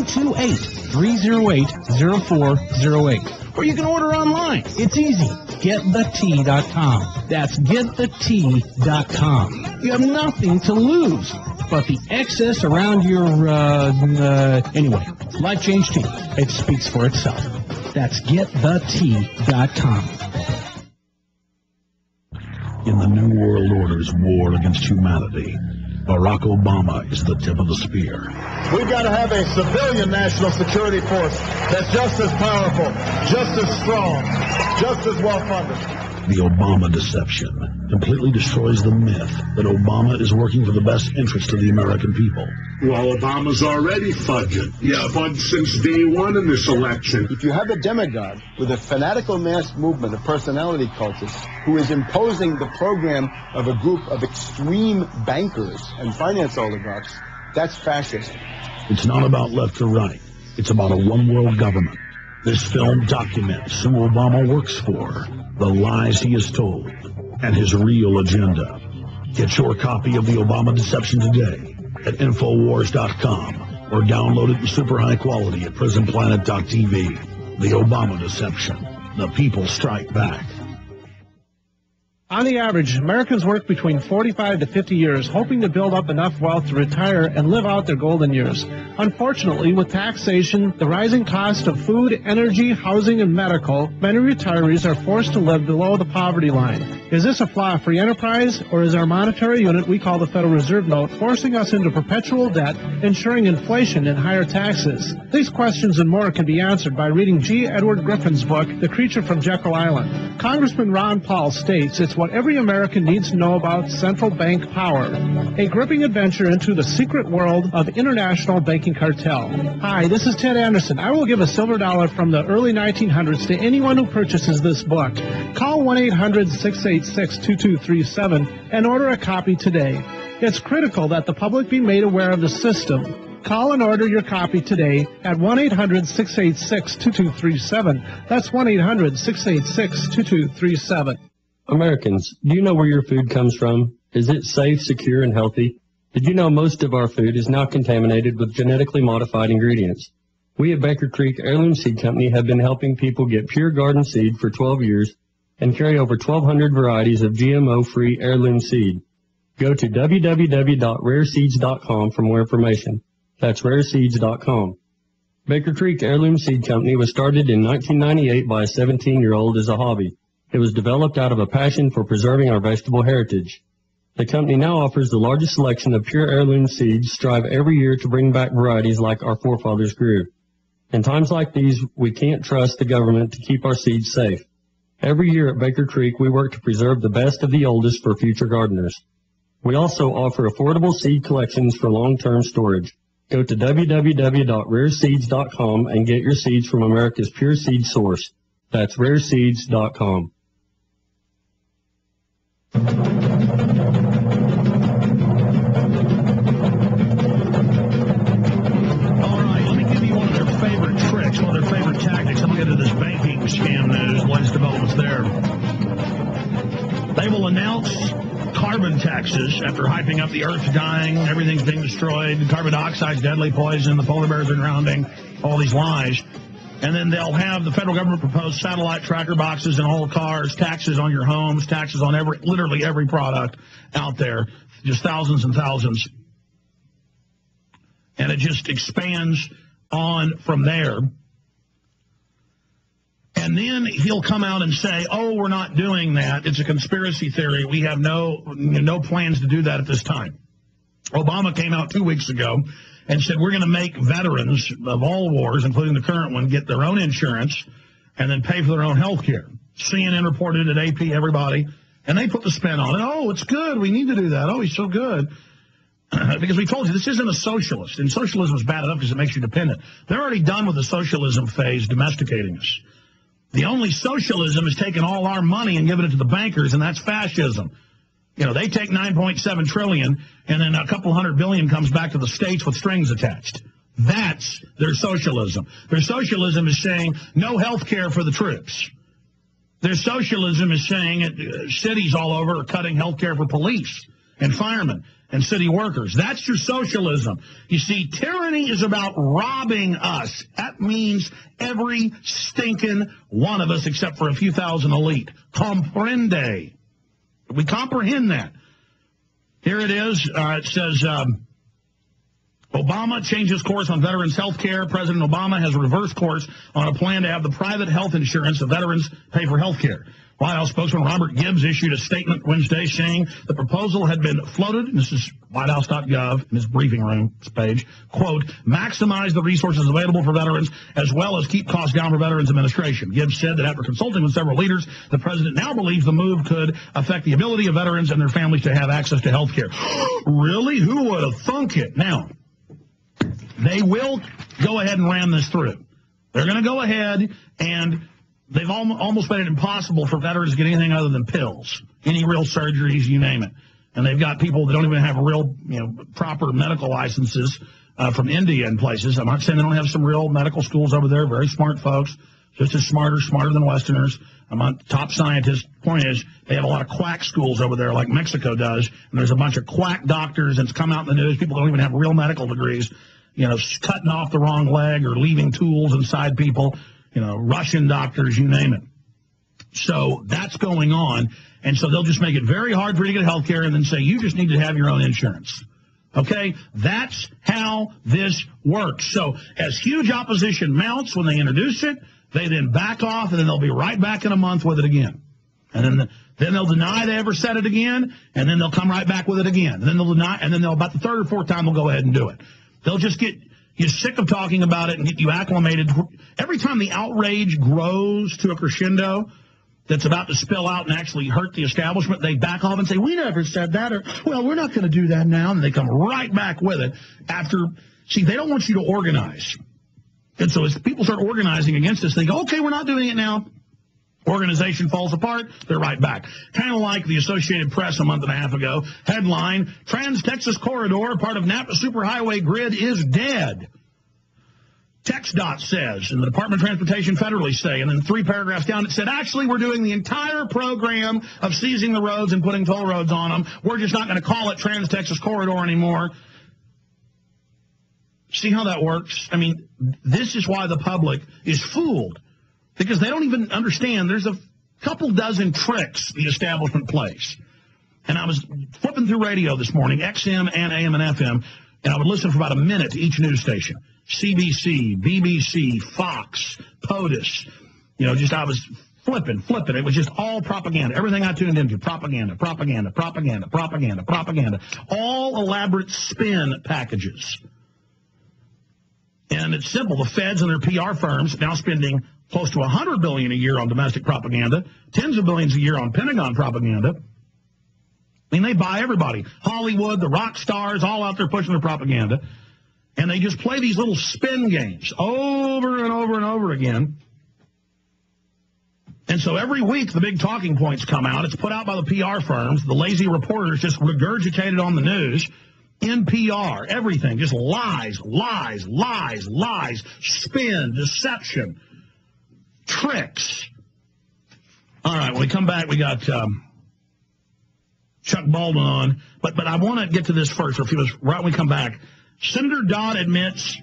928-308-0408. Or you can order online. It's easy. GetTheT.com. That's GetTheT.com. You have nothing to lose but the excess around your, anyway, Life Change Tea. It speaks for itself. That's GetTheT.com. In the New World Order's war against humanity, Barack Obama is the tip of the spear. We've got to have a civilian national security force that's just as powerful, just as strong, just as well-funded. The Obama deception completely destroys the myth that Obama is working for the best interest of the American people. Well, Obama's already fudging. He's fudged since day one in this election. If you have a demagogue with a fanatical mass movement of personality cultists who is imposing the program of a group of extreme bankers and finance oligarchs, that's fascist. It's not about left or right. It's about a one-world government. This film documents who Obama works for, the lies he has told, and his real agenda. Get your copy of The Obama Deception today at Infowars.com or download it in super high quality at PrisonPlanet.tv. The Obama Deception. The people strike back. On the average, Americans work between 45 to 50 years, hoping to build up enough wealth to retire and live out their golden years. Unfortunately, with taxation, the rising cost of food, energy, housing, and medical, many retirees are forced to live below the poverty line. Is this a flaw of free enterprise, or is our monetary unit we call the Federal Reserve Note forcing us into perpetual debt, ensuring inflation and higher taxes? These questions and more can be answered by reading G. Edward Griffin's book, The Creature from Jekyll Island. Congressman Ron Paul states it's what every American needs to know about central bank power. A gripping adventure into the secret world of international banking cartel. Hi, this is Ted Anderson. I will give a silver dollar from the early 1900s to anyone who purchases this book. Call 1-800-686-2237 and order a copy today. It's critical that the public be made aware of the system. Call and order your copy today at 1-800-686-2237. That's 1-800-686-2237. Americans, do you know where your food comes from? Is it safe, secure, and healthy? Did you know most of our food is now contaminated with genetically modified ingredients? We at Baker Creek Heirloom Seed Company have been helping people get pure garden seed for 12 years and carry over 1,200 varieties of GMO-free heirloom seed. Go to www.rareseeds.com for more information. That's rareseeds.com. Baker Creek Heirloom Seed Company was started in 1998 by a 17-year-old as a hobby. It was developed out of a passion for preserving our vegetable heritage. The company now offers the largest selection of pure heirloom seeds, strive every year to bring back varieties like our forefathers grew. In times like these, we can't trust the government to keep our seeds safe. Every year at Baker Creek, we work to preserve the best of the oldest for future gardeners. We also offer affordable seed collections for long-term storage. Go to www.rareseeds.com and get your seeds from America's pure seed source. That's rareseeds.com. All right, let me give you one of their favorite tricks, one of their favorite tactics. I'm going to get into this banking scam news, latest developments there. They will announce carbon taxes after hyping up the Earth's dying, everything's being destroyed, carbon dioxide's deadly poison, the polar bears are drowning, all these lies. And then they'll have the federal government propose satellite tracker boxes in all cars, taxes on your homes, taxes on literally every product out there, just thousands and thousands. And it just expands on from there. And then he'll come out and say, oh, we're not doing that. It's a conspiracy theory. We have no plans to do that at this time. Obama came out 2 weeks ago and said, we're going to make veterans of all wars, including the current one, get their own insurance and then pay for their own health care. CNN reported it, AP, everybody, and they put the spin on it. Oh, it's good. We need to do that. Oh, he's so good. Because we told you, this isn't a socialist, and socialism is bad enough because it makes you dependent. They're already done with the socialism phase, domesticating us. The only socialism is taking all our money and giving it to the bankers, and that's fascism. You know, they take $9.7 trillion, and then a couple $100 billion comes back to the states with strings attached. That's their socialism. Their socialism is saying no health care for the troops. Their socialism is saying cities all over are cutting health care for police and firemen and city workers. That's your socialism. You see, tyranny is about robbing us. That means every stinking one of us except for a few thousand elite. Comprende. We comprehend that. Here it is. It says, Obama changes course on veterans' health care. President Obama has reversed course on a plan to have the private health insurance of veterans pay for health care. White House spokesman Robert Gibbs issued a statement Wednesday saying the proposal had been floated, and this is whitehouse.gov in his briefing room page, quote, maximize the resources available for veterans as well as keep costs down for Veterans Administration. Gibbs said that after consulting with several leaders, the president now believes the move could affect the ability of veterans and their families to have access to health care. Really? Who would have thunk it? Now, they will go ahead and ram this through. They're going to go ahead and they've almost made it impossible for veterans to get anything other than pills, any real surgeries, you name it. And they've got people that don't even have real, proper medical licenses from India and places. I'm not saying they don't have some real medical schools over there, very smart folks, just as smarter than Westerners. I'm not top scientist. Point is, they have a lot of quack schools over there like Mexico does, and there's a bunch of quack doctors, and it's come out in the news. People don't even have real medical degrees, cutting off the wrong leg or leaving tools inside people. Russian doctors, you name it. So that's going on. And so they'll just make it very hard for you to get health care and then say, you just need to have your own insurance. Okay? That's how this works. So as huge opposition mounts when they introduce it, they then back off, and then they'll be right back in a month with it again. And then they'll deny they ever said it again, and then they'll come right back with it again. And then they'll deny, and then they'll, about the third or fourth time, they'll go ahead and do it. They'll just get you sick of talking about it and get you acclimated. Every time the outrage grows to a crescendo that's about to spill out and actually hurt the establishment, they back off and say, we never said that, or, well, we're not going to do that now. And they come right back with it they don't want you to organize. And so as people start organizing against this, they go, okay, we're not doing it now. Organization falls apart, they're right back. Kind of like the Associated Press a month and a half ago. Headline, Trans-Texas Corridor, part of Napa Superhighway grid, is dead. TxDOT says, and the Department of Transportation federally say, and then 3 paragraphs down it said, actually, we're doing the entire program of seizing the roads and putting toll roads on them. We're just not going to call it Trans-Texas Corridor anymore. See how that works? I mean, this is why the public is fooled. Because they don't even understand there's a couple dozen tricks the establishment plays. And I was flipping through radio this morning, XM and AM and FM, and I would listen for about a minute to each news station. CBC, BBC, Fox, POTUS. I was flipping. It was just all propaganda. Everything I tuned into, propaganda. All elaborate spin packages. And it's simple. The feds and their PR firms now spending close to $100 billion a year on domestic propaganda, tens of billions a year on Pentagon propaganda. I mean, they buy everybody. Hollywood, the rock stars, all out there pushing their propaganda. And they just play these little spin games over and over and over again. And so every week the big talking points come out. It's put out by the PR firms. The lazy reporters just regurgitate it on the news. NPR, everything, just lies, spin, deception, tricks. All right, when we come back, we got Chuck Baldwin on. But I want to get to this first. Right when we come back, Senator Dodd admits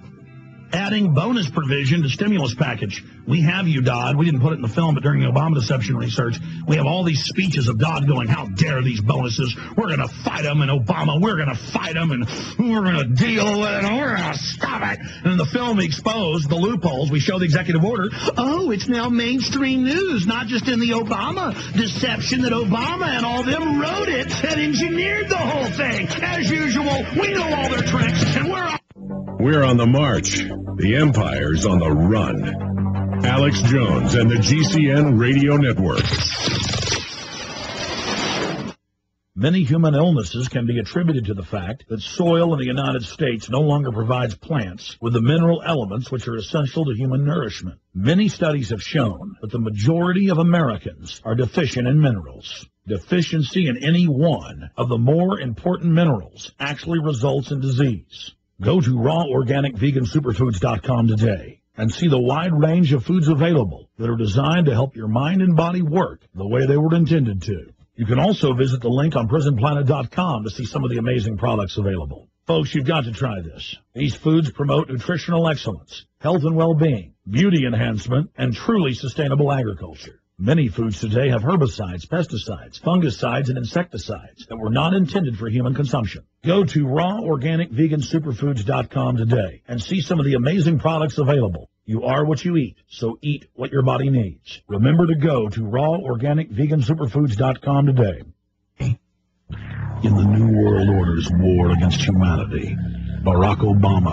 adding bonus provision to stimulus package. We have you, Dodd. We didn't put it in the film, but during the Obama deception research, we have all these speeches of Dodd going, how dare these bonuses? We're going to fight them, and Obama, we're going to fight them, and we're going to deal with it, and we're going to stop it. And in the film, we expose the loopholes. We show the executive order. Oh, it's now mainstream news, not just in the Obama deception that Obama and all them wrote it and engineered the whole thing. As usual, we know all their tricks, and we're on the march. The empire's on the run. Alex Jones and the GCN Radio Network. Many human illnesses can be attributed to the fact that soil in the United States no longer provides plants with the mineral elements which are essential to human nourishment. Many studies have shown that the majority of Americans are deficient in minerals. Deficiency in any one of the more important minerals actually results in disease. Go to raworganicvegansuperfoods.com today and see the wide range of foods available that are designed to help your mind and body work the way they were intended to. You can also visit the link on prisonplanet.com to see some of the amazing products available. Folks, you've got to try this. These foods promote nutritional excellence, health and well-being, beauty enhancement, and truly sustainable agriculture. Many foods today have herbicides, pesticides, fungicides, and insecticides that were not intended for human consumption. Go to raworganicvegansuperfoods.com today and see some of the amazing products available. You are what you eat, so eat what your body needs. Remember to go to raworganicvegansuperfoods.com today. In the New World Order's war against humanity, Barack Obama